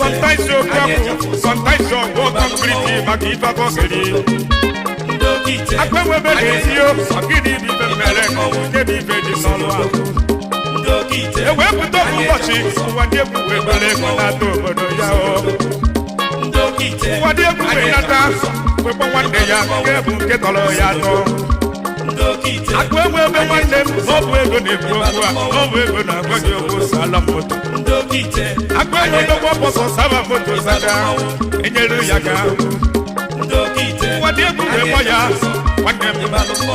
Sometimes you come, sometimes you walk completely, but if I go I come with you, I'll give you the melon, give you the solo. The way we don't watch it, what you will believe on that over the yao. What you will not dance, we one day, get all your akụ enwe ebe nwanne m ọ bụ ego na-ekwu okwu a ọ bụ ego na-agwa gị okwu sala moto akụ enwe ebe gbọpọsọ saba moto zaga enyere ya ga nwadị egwu wee kpọ ya nwanne m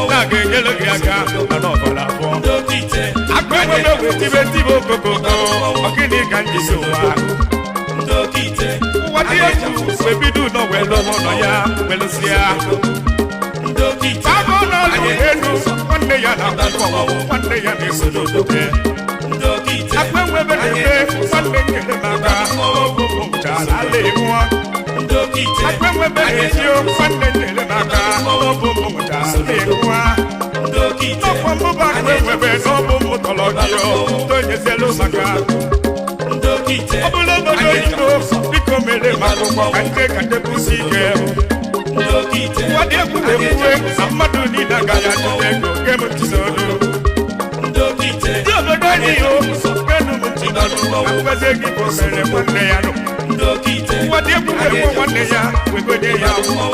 na-aga enyere gị aka mana ọbara abụọ akụ enwe ebe wee tibe tibe okokoko ọgịnị ka njisi ụwa nwadị egwu wee bido ụlọ wee lụọ ụlọ ya welụsịa Baba n'ọlụ elu nwanne ya na-akwụkwọ nwanne ya na-esodo oke akpa enwebe na-eme nwanne nkele maka ọgwụgwụ mchara ala ịnwụọ akpa enwebe na-etio nwanne nkele maka ọgwụgwụ mchara ala ịnwụọ n'ọkwa mmụba akpa enwebe n'ọbụ mụtọrọ gị tonyezelu maka ọ bụla obodo oyibo biko mere maka ụgbọ ka nje ka njekwusi ike nwadị egwu na-ekwuwe na mmadụ niile agaghị achụta ego gem ntịnọdụ ndị obodo anyị o genu m ntịnọdụ na mgbazi gị bụ mere nwanne ya nụ nwadị egwu na-egbu nwanne ya wegonye ya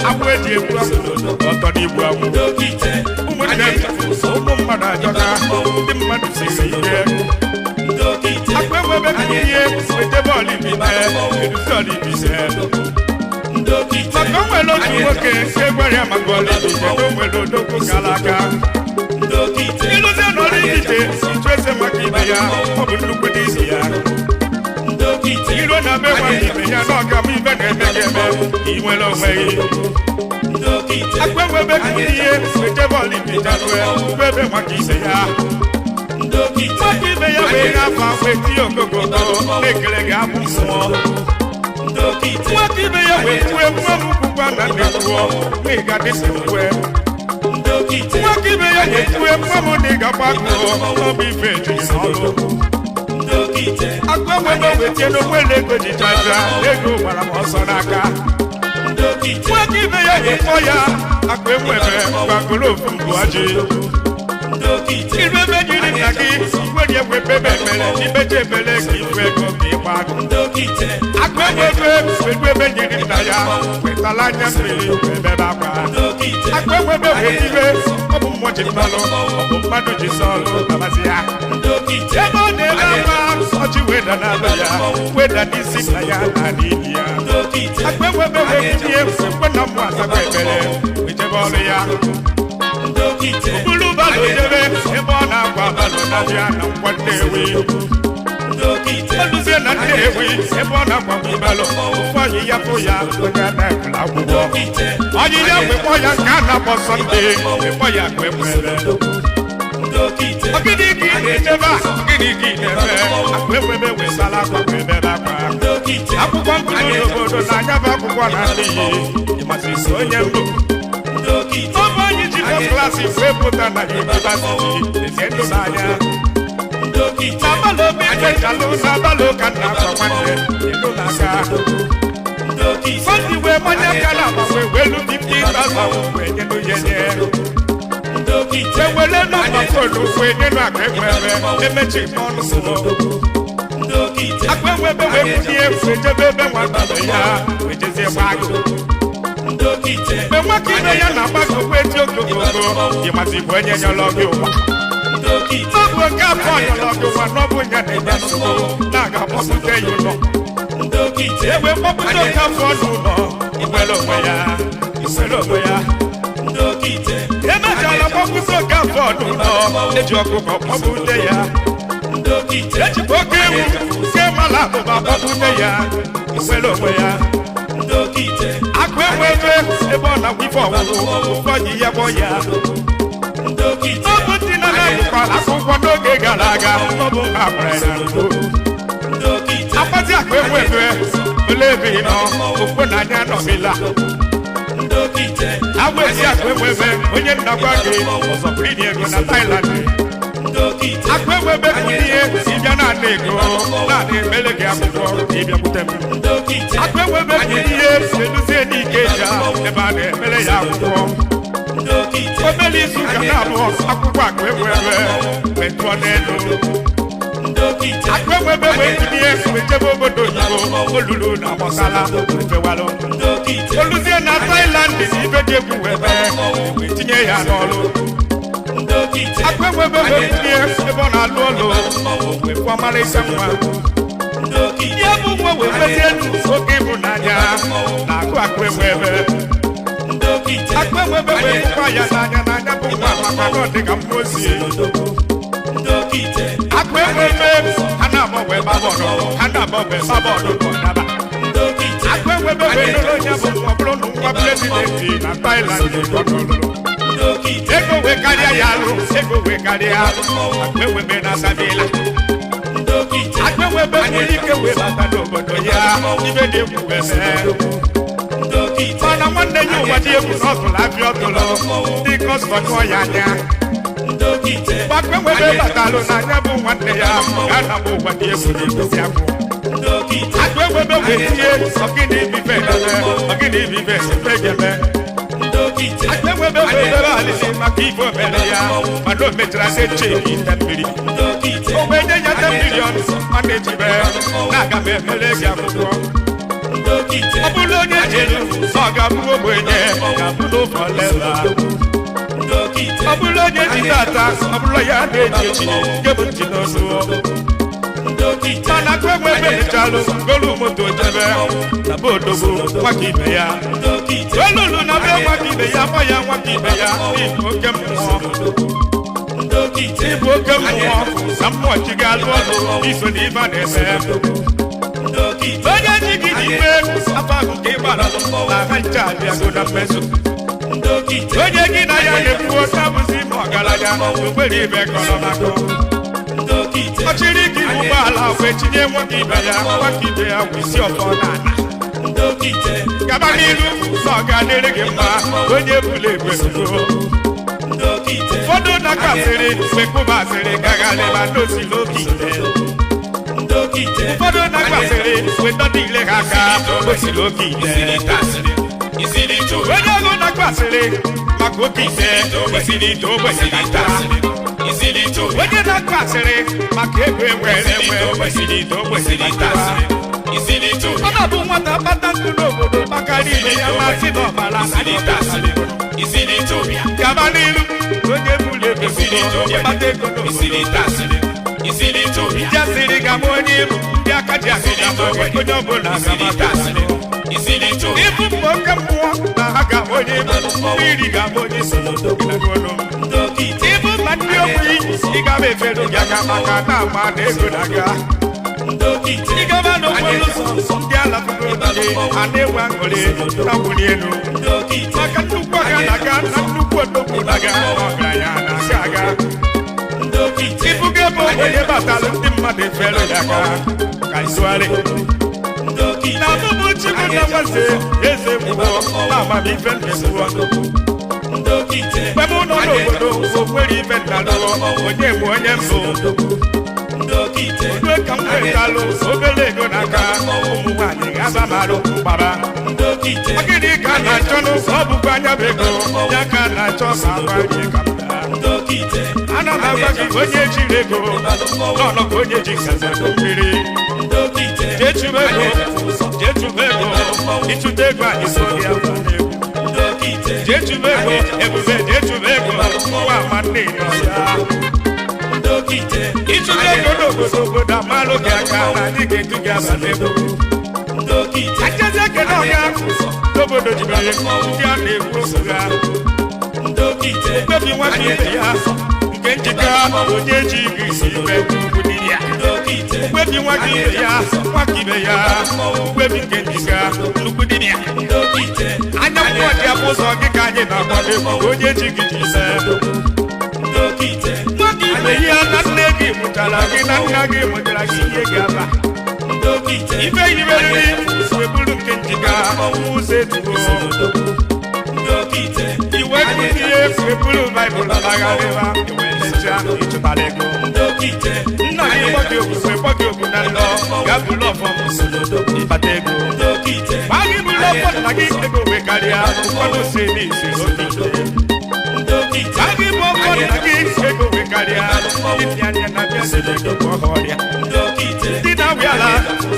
agwụ eji egbu ọtọ n'igbu agwụ ụmụnne ụmụ mmadụ ajọka ndị mmadụ siri ike akpa enwebe ka ihe wetebe ọlibite eduzi ọlibise maka o nwere otu nwoke nke gwara ya maka ọlibite na o nwere odogwu gara aga ịlụzie na ọlibite ịchụ eze maka ibe ya ọ bụ nnukwu n'isi ya iruo na be nwa ibe ya na ọga bụ ibe na-eme gị eme ị nwere onwe gị akpa enwebe ka ihe wetebe ọlibite rue ebe maka ibe ya maka ibe ya wee na-afa wee tie okokoko na-ekele gị abụ mmụọ nwoke ibe ya wee kwue nwa m kwukwa na na-ekwuo na ịga dịsị nkwe nwoke ibe ya wee kwue nwa m na ịga gbagoo ọ bụ ife ejiri n'ọlụ akụ enwebe wee tie n'onwere ego ji jaja ego gbara m ọsọ n'aka nwoke ibe ya wee kpọ ya akụ enwebe gbagoro ofu mbụaji iru ebe jiri nna gị nwere egwe bebe ekpere ibeje ekpere ka iwe ego ka ịgba agụ akụ enwebe wedu ebe jiri nna ya wetala anya mmiri ebebe akwa akụ enwebe wee iwe ọ bụ mmụọ ji mmanụ ọ bụ mmadụ ji sọlụ abazi ya ebe ọ na-ele akwa ọjị weda n'alụ ya weda n'isi nna ya na n'ihi ya akụ enwebe wee tinye ekwe na mmụọ asakwa ekpere ejebe ọrụ ya bulu balo jebe ebe ọ na-agwa balo na-abịa na nkwa Nnewi oluzie na Nnewi ebe ọ na-agwa balo ofu ọyị ya fụ ya onye na-ekele akwụkwọ ọyị ya wekpọ ya nke a na-akpọ Sọnde wekpọ ya ka ekwere ọgịnị ka ị na-echebe a ọgịnị ka ị na-eme akpa enwebe wesala akwa ka ebebe akwa akwụkwọ nkụzi n'obodo na-anya bụ akwụkwọ na ndị iyi ịmasịrị onye mbụ ọbụ anyị ji fọs klasị wee pụta na yunivasiti eze ndụ n'anya n'abalị obi echalụ n'abalị ụka nna akwa nwanne elu n'aka Sọnde wee manye aka na agbanwe welu 50,000 wee nyelu ya nye ewele n'ụlọ fonu wee nyelu akpa enwebe emechi n'ọnụ ụlọ akpa enwebe wee bunye efu ejebe ebe nwa mmadụ ya wee jezie gbagụ mgbe nwoke ibe ya na-agbago wee ji ogogogo ịmazi bụ onye nyọrọ gị ụwa ọ bụ nke afọ nyọrọ gị ụwa na ọ bụ nye na-enye nsogbu na-aga kpọpụta ya ụlọ ewee kpọpụta oke afọ n'ụlọ iwere onwe ya emechara kpọpụta oke afọ n'ụlọ eji ọkụkọ kpọpụta ya ejikwa oke ewu nke mala abụba kpọpụta ya iwere onwe ya akụ enwebe ebe ọ na-agwa ife ọgwụgwụ ụfọdụ ya gbọ ya ọ bụ ndị na-anaghịkwala akwụkwọ n'oge gara aga ọ bụ ha gwara ya akpati akụ enwebe ole ebe ị nọ okwu na anya nọbila agwezi akụ enwebe onye nnakwa gị ọzọ bụrụ inye ego na Thailand akụ enwebe bụ ihe ịbịa na-ana ego na-ana emele gị akwụkwọ ịbịakwute m akụ enwebe bụ ihe eluzie n'ike ja ebe a na-emele ya akwụkwọ obere izu ụka na-abụọ akwụkwọ akụ enwebe wee tụọ n'elu akụ enwebe wee tinye wechebe obodo oyibo olulu na agbasala efewalụ oluzie na Thailand na ibe dị egwu wee tinye ya n'ọrụ Akwewe nie ebe na alụ ọlụ we kwamara ise nwa ihe bụ nwa we mezie oke bụ n'anya na akụ akwewe akwewe we kwa ya n'anya bụ nwa maka na ọ dị ka mmụọ ozi akwewe ha na-agbanwe babọdụ ha na-agbanwe babọdụ kọdaba akwewe n'ụlọ onye bụ nwa bụrụ na nwa prezidenti na Thailand ego we karịa ya alụ ego we karịa akwewe na Sabila akwewe nwere ike wee bata n'obodo ya ibe dị egwu mana nwanne ya ụwa dị egwu na ọtụlụ abịa ọtụlụ ndị kọstọkọ ya anya akwewe batalụ n'anya bụ nwanne ya ga na bụ ụwa dị egwu n'egosi akwụ akwewe wee tinye ọgịnị bibe eme akwewe were alịsị maka ife omere ya mana o mechara se cheki nde mmiri ogbe nye ya 10 million mana ejibe na-aga m emere gị akwụkwọ ọ bụrụ onye jere ọ ga-abụ ogbenye ga-abụ n'ụfọlela ọ bụrụ onye ji tata ọ bụrụ ya na-eji echi nke bụ ntị n'ọnụ mana akwewe mechalụ golu moto jebe na be odogwu nwaka ibe ya olulu na be nwaka ibe ya gba ya nwaka ibe ya ịbụ oke mmụọ na mmụọ chi ga-alụ ọlụ iso na ibe a na-eme onye ji gị n'ime afọ ahụ ka ịgbara na ha nche abịago na mmezu onye gị na ya na-ekwu otabụzi ma ọgaranya okpere ibe kọrọ maka ọchịrị gị ụgbọala wee tinye nwoke ibe ya wụ isi ọfọ n'ala gaba n'ilu na ọ ga-adịrị gị mma onye bụla egwerugo ụfọdụ na-akasịrị mgbe kụbasịrị gagharịba n'osiri oke ite ụfọdụ na-akasịrị mgbe dọdịle ha aka osiri oke ite onye ọgụ na-akasịrị maka oke ite kwesịrị ite okwesịrị ita onye na-akụ asịrị maka ego enwere kwesịrị ite okwesịrị ita ọ na-abụ nwata kpata nkụ n'obodo makara ibe ya masị n'ọbara gaba n'ilu onye bụrụ ego ịkpata ego n'obodo ije asịrị ga-ama onye ibu ndị aka ji asịrị onye ọbụla ga-amata ibu mma oke mmụọ na ha ga-ama onye ibu mmiri ga-ama onye isi ibu mma ndị ogbenye ị ga-ama efere gị aka maka na-agba na ego na-aga ịgaba n'okporo ụzọ ndị ala a na-enwe aṅụrị na wuli elu maka nnukwu ọga na-aga na nnukwu odogwu na-aga ọgaranya na-aga aga ibuga ebe ogbenye batalụ ndị mmadụ efere gị aka ka ịsụgharị na abụbụ chukwu na nwaze eze mmụọ na amamife nnebuọ mgbe m nọ n'obodo okwere ife nnalụọ onye bụ onye mbụ Odwe ka m wetalụ obere ego n'aka ụmụ nwaanyị ga-abamalụ mgbaba ọgịnị ka a na-achọ n'ụzọ ọ bụkwa anya bụ ego ya ka a na-achọ ma agwa gị ka m daa ana m agwa gị onye jiri ego n'ọnọ ka onye ji ngazi mmiri jee chụba ego ịchụta ego anyị so gị afọ n'egwu jee chụba ego ebube jee chụba ego nwa nwanne ya ịchụta ego n'obodo obodo amalụ gị aka na anyị ga-eju gị aba n'ego achezi ekene ọhịa n'obodo jibere ndị a na-ekwu okwu ha mkpebi nwata ibe ya nke njikọ onye ji igi isi ibe mkpebi nwata ibe ya nwata ibe ya mkpebi nke njikọ nnukwu dibịa anya mmụọ dị afọ ụzọ gị ka anyị na-akwado egwu onye ji gị ji ise ihe na nne gị mụtara gị na nna gị mụtara gị ihe gị aba ife yiberiri weburu nke njika ụzọ etubo iwe ihe weburu baịbụl bagharịba iwenecha ịchụtara ego nna gị gbọgị okwu na nlọ ga bụrụ ọfọm ịkpata ego ma gị bụrụ ọfọ nna gị ego wee karịa ụfọdụ si n'isi oke Agi bo na gị ego wee karịa ndị anya na bịa sịrị ego ọhọrịa ndị na-agwa ala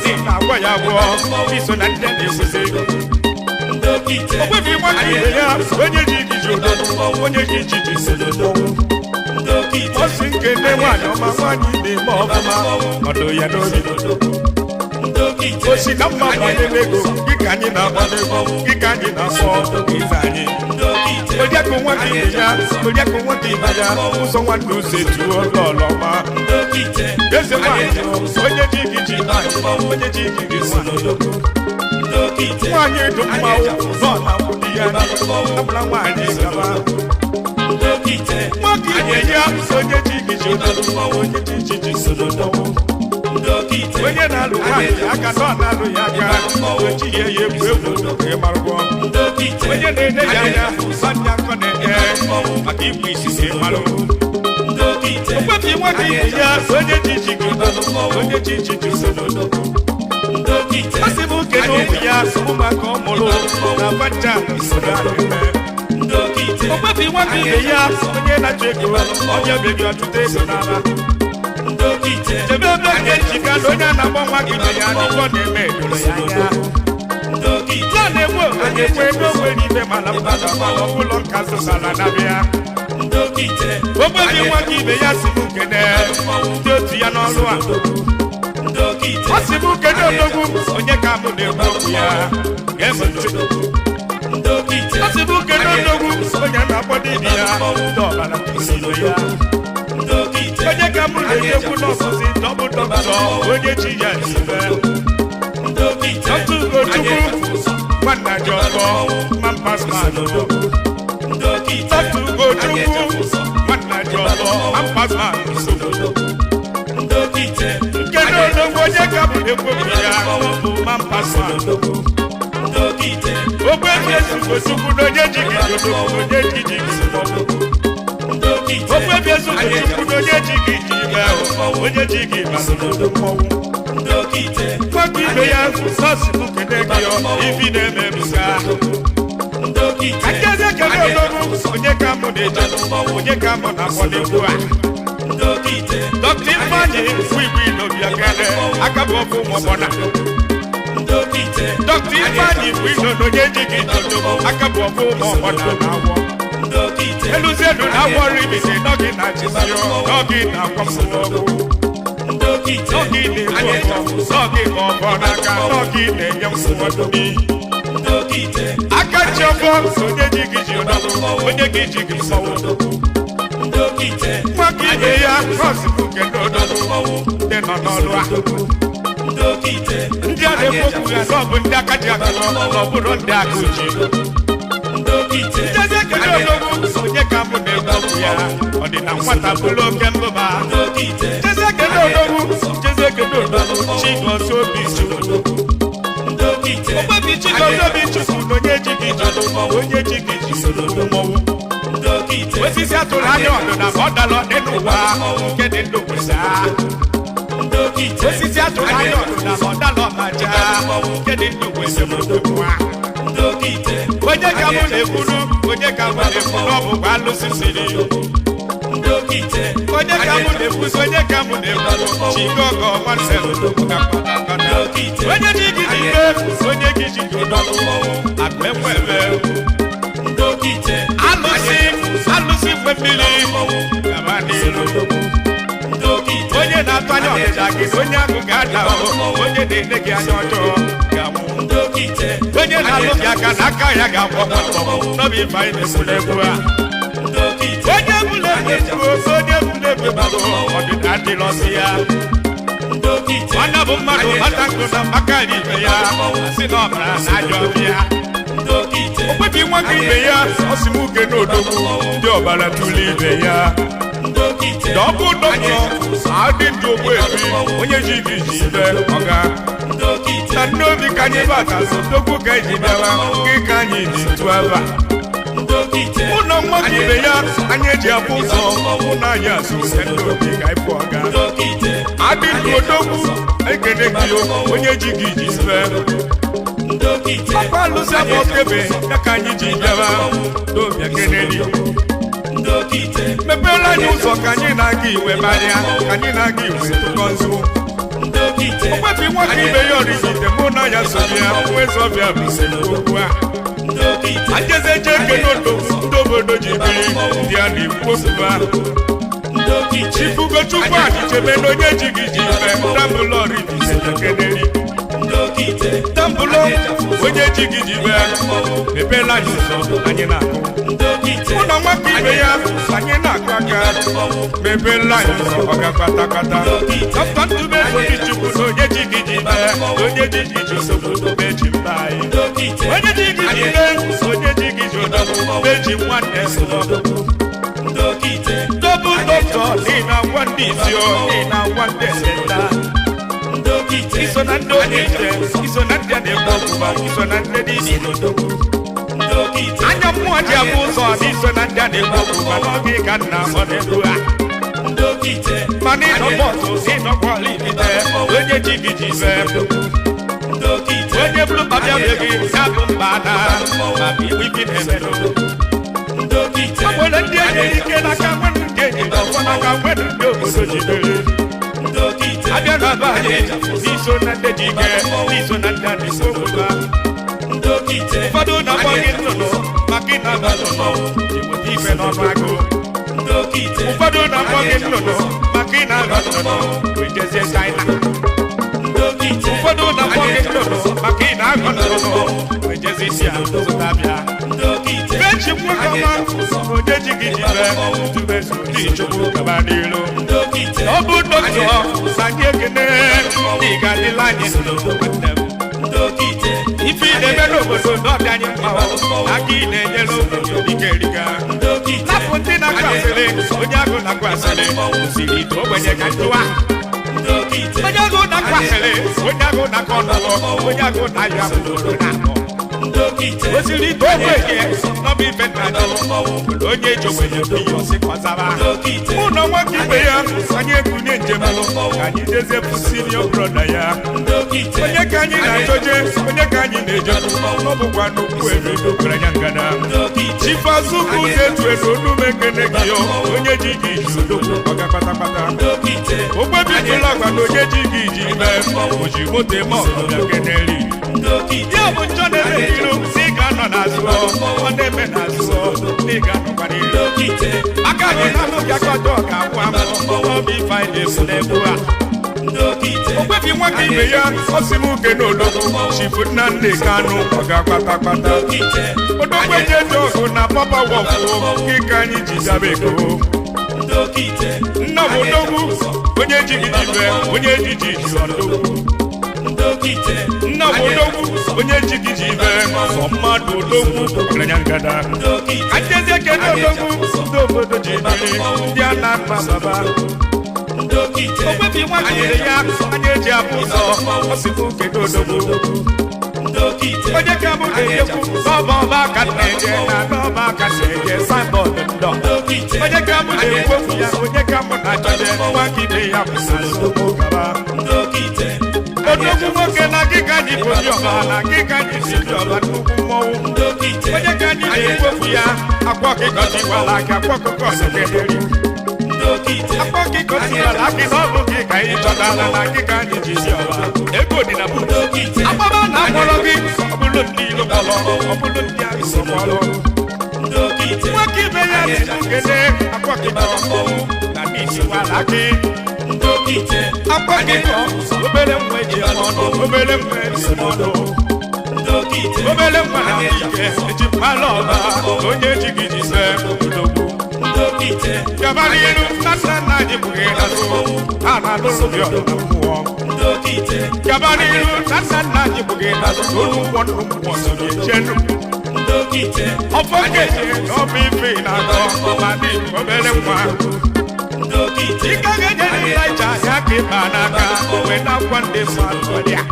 si na-agwa ya gwọ iso na ndị na-ekwuzi ogbebi nwata ibe ya onye ji iji odo onye ji iji sịrị osi nkene nwanyị ọma nwanyị na-eme ọfụma ọdụ ya n'obi osi na mma banyere ego dịka anyị na-agbado ego dịka anyị na-afọ ife anyị Odiako nwoke ibe ya Odiako nwoke ibe ya ụzọ nwanne ụzọ etuo ọlọma eze nwanyị onye ji gị ji onye ji gị gị si nwanyị dị mma nọ na nwunye ya abụla nwanyị gaba nwoke ibe ya onye ji gị ji onye ji gị si onye na-alụ nwanyị aka nọ na-alụ ya aka oji ya ya egwu egwu ịmarụgwọ onye na-ene ya anya sanya akọ na-eke maka igwe isi si malụ okwebi nwoke ibe ya onye ji ji gị onye ji ji gị asị m oke n'okwu ya ụmụaka ọ mụrụ na bacha isoro eme okwebi nwoke ibe ya onye na-achọ ego onye bebi ọtụtụ ego n'ala chebe ebe ga-ejika na onye na-agba nwa gị ibe ya n'ikọ na-eme edoro ya anya ya na-enwe na-ekwe ego nwere ibe mana mmadụ mana ọbụlọ nka zụtara na-abịa okwebi nwoke ibe ya si m nkene ndị otu ya n'ọrụ a ọ si m nkene odogwu onye ka mụ na-ekwu okwu ya ga-eme ntị ọ si m nkene odogwu onye na-akpọdo ibi ya ndị ọbara isiro ya onye ka mụ na-ekwu n'ọsọsị dọbụ dọkịta onye chi ya ibe dọkịta Ugochukwu nwanna ji ọkọ mampasman dọkịta Ugochukwu nwanna ji ọkọ mampasman nke na odogwu onye ka mụ na-ekwu ya bụ mampasman ogbe ezi Ugochukwu na onye ji gị odogwu onye ji gị okwebi ezi Ugochukwu na onye ji gị ji ibe onye ji gị masịrị mmọnwụ nwoke ibe ya sọsị bụ kene gị ibi na-eme msa akeze kene odogwu onye ka mụ na-eje onye ka mụ na-akpọ n'egwu a Dọkịta Ifeanyị igwe n'obi akele aka bụ ọkụ ụmụọbọna Dọkịta Ifeanyị igwe n'onye ji gị odogwu aka bụ ọkụ ụmụọbọna na-awọ eluzienu na-awọ ribisi n'oge na-achịsịọ n'oge na-akwapụ ọgwụ n'oge na-egbu n'oge ọbọ n'aka n'oge na-enye mfụwọdobi aka ji ọbọ onye ji gị ji odogwu onye gị ji gị mmanwụ nwoke ibe ya rọsibụ kene odogwu ndị nọ n'ọlụ a ndị a na-ekwu ya n'ọbụ ndị aka ji akụọ n'ọbụrụ ndị aka uchi njezi ekele odogwu onye ka mụ na-ekwu ya ọ dị na nwata bụrụ oke mbụba njezi ekele odogwu Chigozie obi chukwu ogbebi Chigozie obi chukwu na onye ji gị ji onye ji gị ji mmọnwụ osisi atụrụ anya ọdụ na ọ dalọ dị n'ụwa nke dị ndụ kwesa osisi atụrụ anya ọdụ na ọ dalọ maja nke dị ndụ kwesa onye ka mụ na-ekwuru onye ka mụ na-ekwuru ọ bụkwa alụsị siri onye ka mụ na-ekwuzi onye ka mụ na-ekwuru Chigogo nwanne onye ji gị ji onye gị ji gị akpekpebe alụsị mgbe mmiri gaba n'iru onye na-atụ anya ọdịda gị onye ahụ ga-ada onye na-ele gị anya ọjọọ ga-anwụ onye na-alụ gị aka na aka ya ga-akwọ n'obi ife anyị na-ekwuru egwu a onye bụla egwu onye bụla egwu ọdịda adịrọzi ya nwanne bụ mmadụ bata nkụ na mmakari ibe ya si na ọbara na ajọ ọbịa okwebi nwoke ibe ya ọsimuke n'odogwu ndị ọbara tụrụ ibe ya dọbụ dọkịta adị ndị ogbuebi onye ji gị ji ibe ọga na ndị obi ka anyị bata dogwu ka eji bịawa gị ka anyị ji tụ aba ụlọ nwoke ibe ya anyị eji afụ ụzọ ụlọ anyị azụ ndị obi ka ịpụ ọga adị ndị odogwu ekene gị onye ji gị ji ibe papa alụsị afọ kebe ya ka anyị ji bịawa n'obi ekeneli mepere anyị ụzọ ka anyị na-aga iwe barịa ka anyị na-aga iwe tụkọ nzu okwebi nwoke ibe ya ọrịgide mụ na ya so bịa nwezọbịa bụ okwu a ajezeje ekene odogwu ndị obodo ji biri ndị a na-ekwu ofufe Chifugo chukwu achịchebe n'onye ji gị ji ife Dambulo ribisere keneri Dambulo onye ji gị ji ife mepela anyị ụzọ anyị na-akụ ụlọ nwaka ibe ya anyị na-akụ aka mepela anyị ụzọ ọ ga-kpatakata Dọkịta Ntube Obi Chukwu na onye ji gị ji ife onye ji gị ji obodo meji mba anyị onye ji gị ji ife onye ji gị ji obodo meji nwanne Double doctor, Nina one disio, Nina one descenda. Iso na ndokite, iso na ndade bokuba, iso na ndade dinodoku. Anya mmoja buzo, iso na ndade bokuba, no bigana onebua. Mani no bozo, ino qualite, wenye jigijize. Wenye blue babia baby, sabumbana, babi wipin hemelo. Wala ndiye ike na kama ndege wana kama ndogo sojibele abia na baje niso na ndejike niso na ndani sokuba fado na bogi nono makina nono tife no mago fado na bogi nono makina nono wejeze China fado na bogi nono makina nono wejeze Sia Zotabia Bechi mwakama, oje jigijibe, tubesu di choku kabanilo Obu doktor, sanye kene, diga dilanye Ifi nebelo bodo nobyanyi mao, aki nenyelo dikerika Lapuntina kwasele, onyago na kwasele, usili to wenye kantua Onyago na kwasele, onyago na konowo, onyago na yamu nako Osiri to weye, no be better onye jowenye biyo si kwazaba Uno wakibe ya, anye kunye njemo Kanyi deze senior brother ya Onye kanyi na joje, onye kanyi nejeku Nobu kwa nuku evido kranyangada Chifa zuku zetu edodu mekene kiyo Onye jigi judo, oga pata pata Ogwe bitula kwa onye jigi jibe Ojimote mo, oga keneri Ya mchone lehiru, siga no nazuo Onde me nazuo, niga no kwanilo Akagi nanu ya kwa doga wamo Obi faile sunebua Ogwe bi mwaki ibe ya, osimu keno logo Shifu nande kanu, oga kwata kwata Odogwe je dogo na papa wafu Kikanyi jizabeko Nnabu dogu, onye jigijibe, onye jijiji ondogu Nnabu dogu, onye jigijibe, somadu dogu, kranyangada Kajeze keno dogu, dobodo jibiri, diana baba Ogwe bi mwakire ya, anye jabuzo, osifu keno dogu Onye kamu deyeku, sobo baka neje, na no baka neje, signboard ndo Onye kamu deyeku ya, onye kamu na joje, wakibe ya kusasu kukaba Odogu moke na kikaji kujioba, na kikaji sijioba nukumowu Onye kaji deyeku ya, akwa kikoti walaki, akwa kukose kederi Akwa kikoti walaki, sobu kika ichodala, na kikaji jizioba Ego dina budo Akwa na mologi, obulundi lukolo, obulundi arisopolo Wakibe ya sinugede, akwa kikoko, na nisi walaki Akwa kiko, obele mweje mono, obele mweje mono Obele mwanamike, ejipaloba, onye jigijise, odogu Yabali yenu, nasa na jibuge naso, ana lulubyo na muo Yabali yenu, nasa na jibuge naso, oluwonu soye jenu Ofokeje, obifi na do, mani obele mwa Ikageje ni laija yake banaka, wena kwande salwadia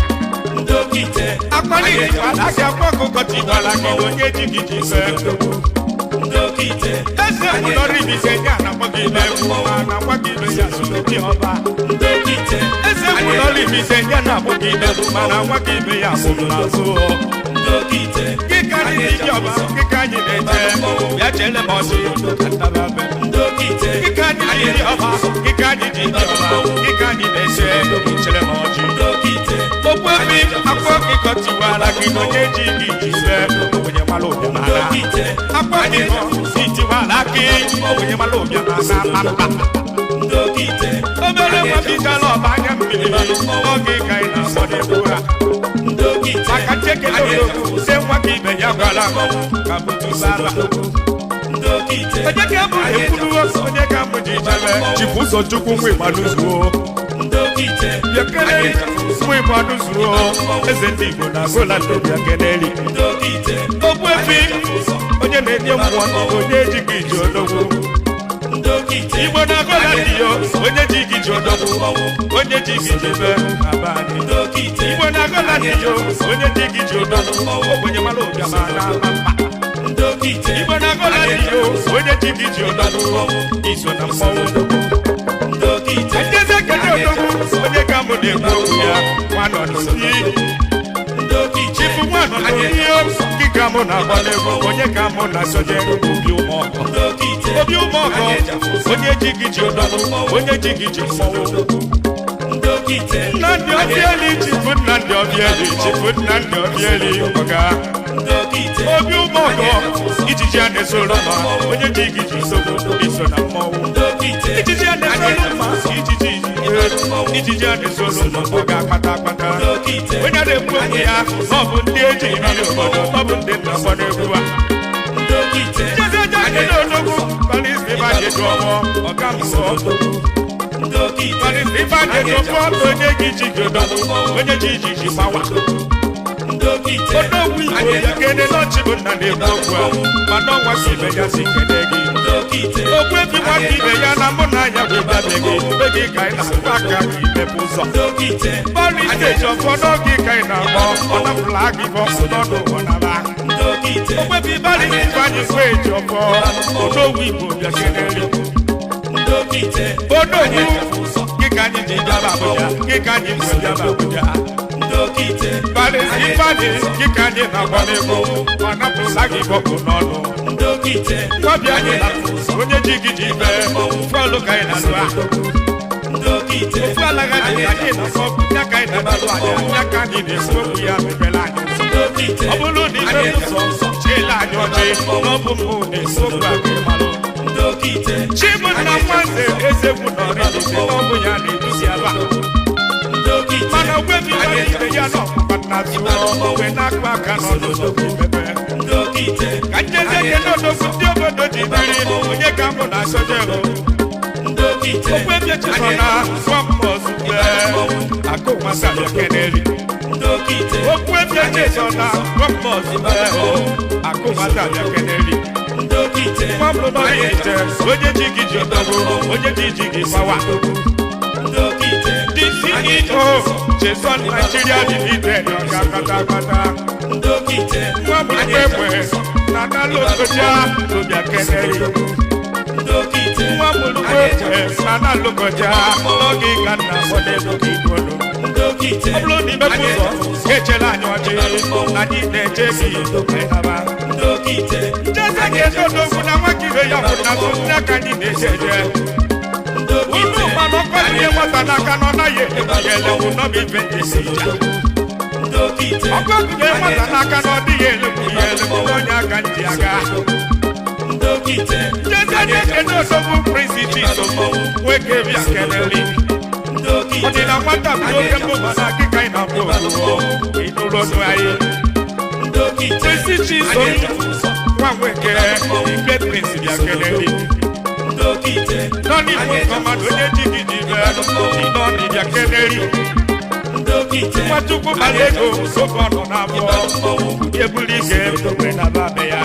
Akwani walaki akwako koti walaki, onye jigijise Ese mulori bisenya na mwagile na mwagile ya sunuki oba Ese mulori bisenya na mwagile na mwagile ya sununazo Kikani nijoba, kikani neje, ya chele mosi, katababe Kikani nijoba, kikani nijoba, kikani neje, chele mosi Okwebi, akwa kikoti wala kinonye jigijise, kwenye malobya mara Akwa kiko, siti wala ki, kwenye malobya mara obere nwa bichala ọba anya mmiri oge ka ị na-agbọdọ egbura maka nchekele odogwu se nwa ka ibe ya gwara ka bụtụsala onye ka bụ ekwuru onye ka bụ ji jebe chipụ ụzọ chukwu nwa ịgbanụ zuo bịakeneri nwa ịgbanụ zuo eze ndị Igbo na gola ndị bịakeneri ogbu efi onye na-enye mmụọ onye ejighị iji odogwu Igbo na gola ndị yo onye ji gị ji odogwu onye ji gị jebe abani Igbo na gola ndị yo onye ji gị ji odogwu ogbenye mara ụbịama na mma Igbo na gola ndị yo onye ji gị ji odogwu iso na mmọnwụ ndeze kene odogwu onye ka mụ na-ekwu okwu ya nwanọdụ chifu nwanọdụ ihe gị ka mụ na-agba n'egwu onye ka mụ na-asọje obi ụmụọgọ onye ji gị ji odogwu onye ji gị ji mmọnwụ Nnamdi Obieli chifu Nnamdi Obieli chifu Nnamdi Obieli ọga obi ụmụọgọ ijiji a na-esoro ma onye ji gị ji iso na mmọnwụ ijiji a na-esoro ma ijiji a na-esoro ma ọ ga-akpata akpata onye na-ekwu okwu ya ọ bụ ndị eji mmiri obodo ọ bụ ndị nna gbọdọ egwu a odogwu palisibajeju ọgbọ ọga mmụọ palisibajeju ọgbọ onye gị ji gị odogwu onye ji iji gbawa odogwu Igbo ya kene n'ọchị bụ nna na-ekwu okwu a mana ọnwa si ibe ya si kene gị okwu ebi nwata ibe ya na mụ na anya wee bịabeghị mgbe gị ka ị na-akpụ aka gị imepụ ụzọ palisibajeju ọgbọ n'oge ka ị na-agbọ ọ napụla gị bọsụ n'ọdụ ụbọnaba ogbebi palisibajeju eji ọgbọ odogwu Igbo bịa keneri odogwu gị ka anyị ji bịaba Abuja gị ka anyị ji bịaba Abuja palisibajeju gị ka anyị na-agba n'ego ọ napụla gị bọkụ n'ọnụ nwabịa anyị na onye ji gị ji ibe fọlụ ka anyị na-alụ a ofu alaga ji anyị na-asọ ya ka anyị na-alụ anya ya ka anyị na-esi okwu ya mepere anyị ọ bụrụ na ime ụzọ chiela anyị ọchị n'ọbụ mbụ na-esi okwu aka ịmalụ Chibunna Nwanze ezegwu n'ọrịdịte n'ọbụ ya na-eduzi aba mana ogbebi nwere ibe ya n'ọkpụkpata tụọ wee na-akpa aka n'ọnọdụ mebe ka njeze ekene odogwu ndị obodo ji biri onye ka mbụ na-asọje hụ ogbebi echezọ na gwamma ozugbo akụ nwasa bịa keneri ogbebi echezọ na gwamma ozugbo akụ nwasa bịa keneri nwamrụ n'ọhịa onye ji gị ji odogwu onye ji gị gbawa the CEO Jason Nigeria Limited ọga kpatakpata nwamrụ egbe na nalogoja obia keneri nwamrụ egbe na nalogoja n'oge ka nna gbọdọ gị igbodo ọ bụrụ na imepụ ụzọ echela anyị ọchị anyị na-eche gị ịnaba njeze gị edodogwu na nwakibe ya bụ na nne ka anyị na-eche eje unu mana ọkọ ihe nwata n'aka na ọ naghị elewu n'ọbụ ibe esi ije ọkọ gụnye nwata n'aka na ọ dịghị elewu ya elewu n'onye aka ntị aga njeze gị edodogwu Prince Chisom nwoke bịa keneri ọ dị na nwata bụ oke mbụ mana akịka ị na-abụ oruo ịnụrụ ọnụ anyị Prince Chisom nwa nweke ikpe Prince bịa keneri nọọnị bụ kọmando onye ji gị ji be ịnọọnị bịa keneri Nwachukwu mara ego oge ọ nọ n'abụọ ebuli ike mgbe na be ya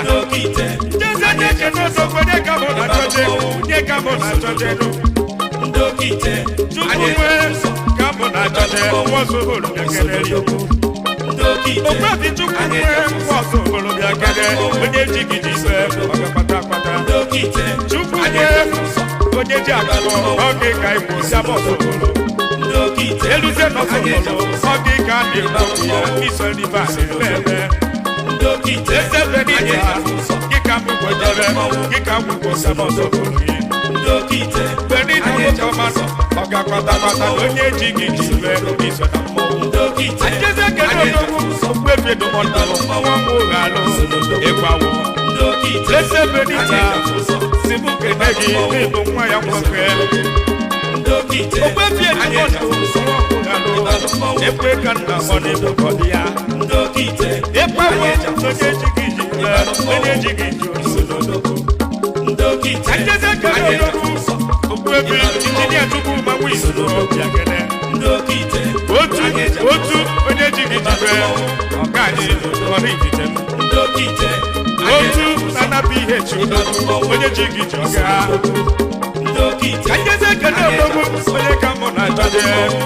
jeze nye ekene odogwu onye ka mụ na-achọje onye ka mụ na-achọje Chukwu nwee ka mụ na-achọje nwaosobolu bịa keneri okwebi Chukwu nwee nwaosobolu bịa kene onye ji gị ji be ọga kpatakpata Chukwu nwee onye ji akụkọ oge ka igbo siaba osobolu eluze n'osobolu oge ka a na-ekwu ya iso riba na-eme eze benita gị ka mụ gwejere gị ka mụ gwosiaba osobolu gị benita nwokeọmanụ ọ ga-akpatakpata onye ji gị ji be iso na mmọnwụ ajeze kene odogwu okwebi edumọdụ nwa m ụgha alụ ịgbawo eze benita si mụ kene gị n'ịbụ nwa ya nwoke ndokite ogwefie ekwe ka nna mọdụ ebukọdụ ya ndokite ekwewo onye jighị ji osodoko ndokite ajeze kere odogwu ogwebe injinia chukwu manwe isoro bịagene ndokite otu onye jighị jibe ọka anyị ọrụ ikite ndokite otu na-anapụ ihe chi odogwu onye jighị ji ọga ndokite ajeze kere odogwu onye ka mụ na ajọje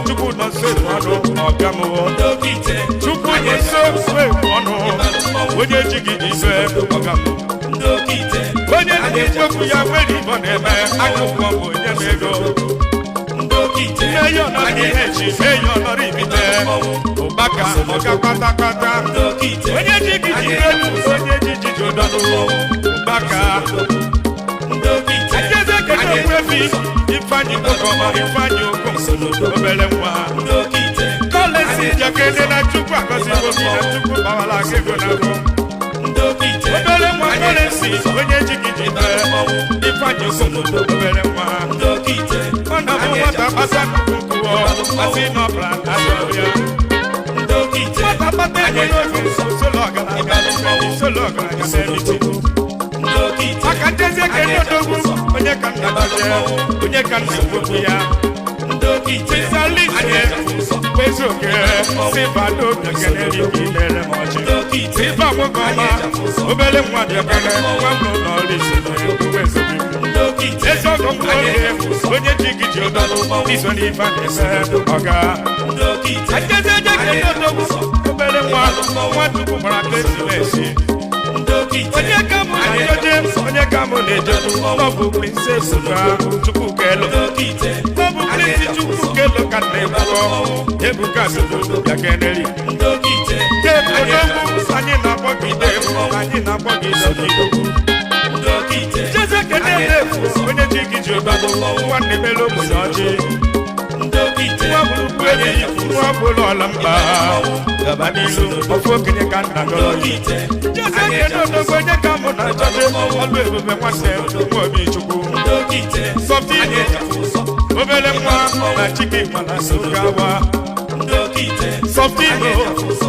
chukwu nọ nso ọnụ ọbịa m ndokite chukwu nọ nso ọnụ onye jighị jibe ọga m ndokite onye na-ekwu ya nwere ibo na-eme akụkọ bụ onye na-ego ndokite eyi ọnọrọ ihe chi eyi ọnọrọ ibite ụbaka ọga kpatakpata ndokite onye jighị jibe onye jiji jodọnụ ụbaka ndokite ajeze kere okwefi ifeanyị kokọma ifeanyị okoko obere nwa ndokite kọlesi jakede na chukwu akọzigo gị na chukwu gbawara aka ego na agụ ndokite obere nwa kọlesi onye jigiji bee ifeanyị okoko obere nwa ndokite ọ na-abụ nwata kpata nkukuo asị n'ọbara azọrịa ndokite nwata kpata ego n'oge solo ọgaranya n'eliti maka ndezi ekene odogwu onye ka nna doje onye ka nna ekwepu ya ndokite kwezoke sibado bịakene liki lere mọchi siba nwoke ọma obere nwa bịakene nwa mụrụ n'ọrụ isi kwezobi eziọgọ mgbe onye jigi ji odogwu iso n'ife na-eme ọga ndezi ekene odogwu obere nwa chukwu gbara ka esimesi onye ka mụ na-eje onye ka mụ na-eje n'ọbụ princess ga chukwu kelo n'ọbụ prince chukwu kelo ka na-ebugo ebuka sodo ya keneri odogwu anyị na-akpọgide anyị na-akpọgide jeze kenere onye ji gị ji odogwu nwanne melo obodo ọjị nwa bụrụkwu enyi nwa bụrụ ọla mba gaba n'ilu ofu okenye ka nna gọrọ jeze kene odogwu onye ka mụ na achọje ọlụ ebube nwanne nwa obi chukwu sọftine obere nwa na chike mana sogawa sọftino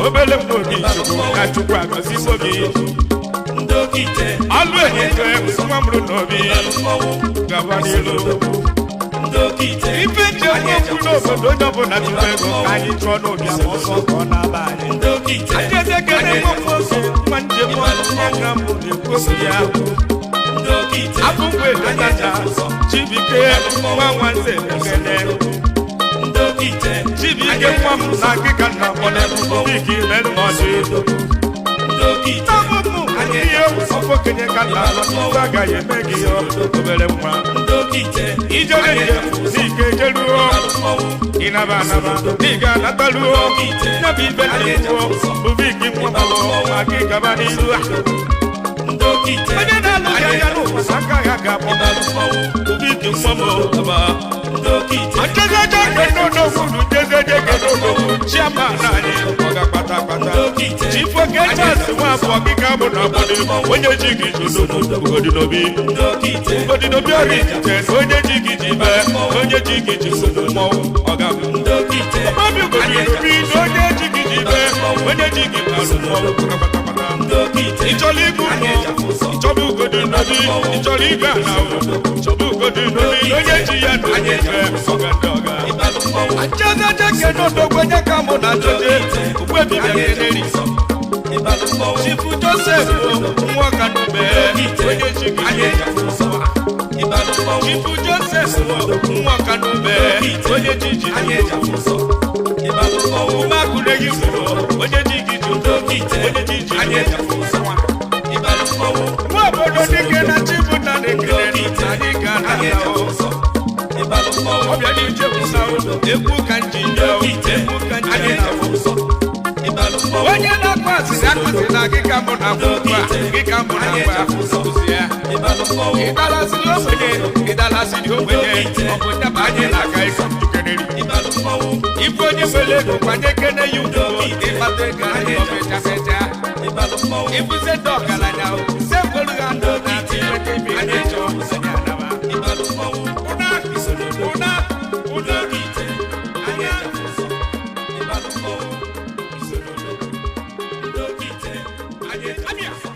obere nwa obi chukwu na chukwu agọzigbo gị ọlụ enyeke nwa mụrụ n'obi gaba n'ilu ife nje onye okwu n'obodo onye ọbụla tụrụ ego ka anyị chụọ n'obi ama ọsọ ka ọ na-aba anyị ajeze kene nwokwu oge nwa njem onye ka mbụ na-ekwu okwu ya abụ mgbe edetaja chibike nwa nwanze ekele chibike nwa m na akịka nna mkpọdebiki merụ ọdị abụmụ ihe ofokenye ka nna alọ agaghị eme gị obere nwa ijere njem n'ike jeruo ịnaba anaba n'ịga anataruo nyabụ ibe na-ekwuo bụbiki nwa mabụ maka ịgaba n'iru onye na-alụ ya ya n'ụwa aka ya ga-akpọ bụbiki nwa m ọba ajezeje kedodogwu jezeje kedodogwu chiama anyị ọga kpatakpata chifokejas nwa abụọ gị ka bụ na obodo onye ji gị jodogwu ugodinobi ọrụ ijite onye ji gị ji be onye ji gị ji sodo mmọnwụ ọga obi ugodinobi na onye ji gị ji be onye ji gị balụ mmọnwụ ịchọrọ ibu ịchọba ugodinobi ịchọrọ ibe ala ịchọba ugodinobi onye ji ya na onye ibe ọga ndị ọga ajezeje kedodogwu onye ka mụ na joje ugbebibiakeneri chifu joseph nwa kanube onye ji gị chifu joseph nwa kanube onye ji ji umeakụreghi soro onye ji gị ji onye ji ji nwa obodo dike na chifu na na-ekele anyị ga na ọbịa n'ije wụsa egwu ka nji egwu ka nji onye na-akpọ asịrị akụzi na gị ka mụ na-agba ugbu a gị ka mụ na-agba akụzi ya ịdalasịrị ogbenye ịdalasịrị ogbenye ọ bụ nyaba anyị na-aga ịkọ njukereri ife onye nwere ego kwanye kene ya ugbo ịkpata ego anyị ọbịjafeja ibuze ndị ọgaranya sekpolu ha ndụ na-atụ iweta ibe anyị chọọ ụna abịa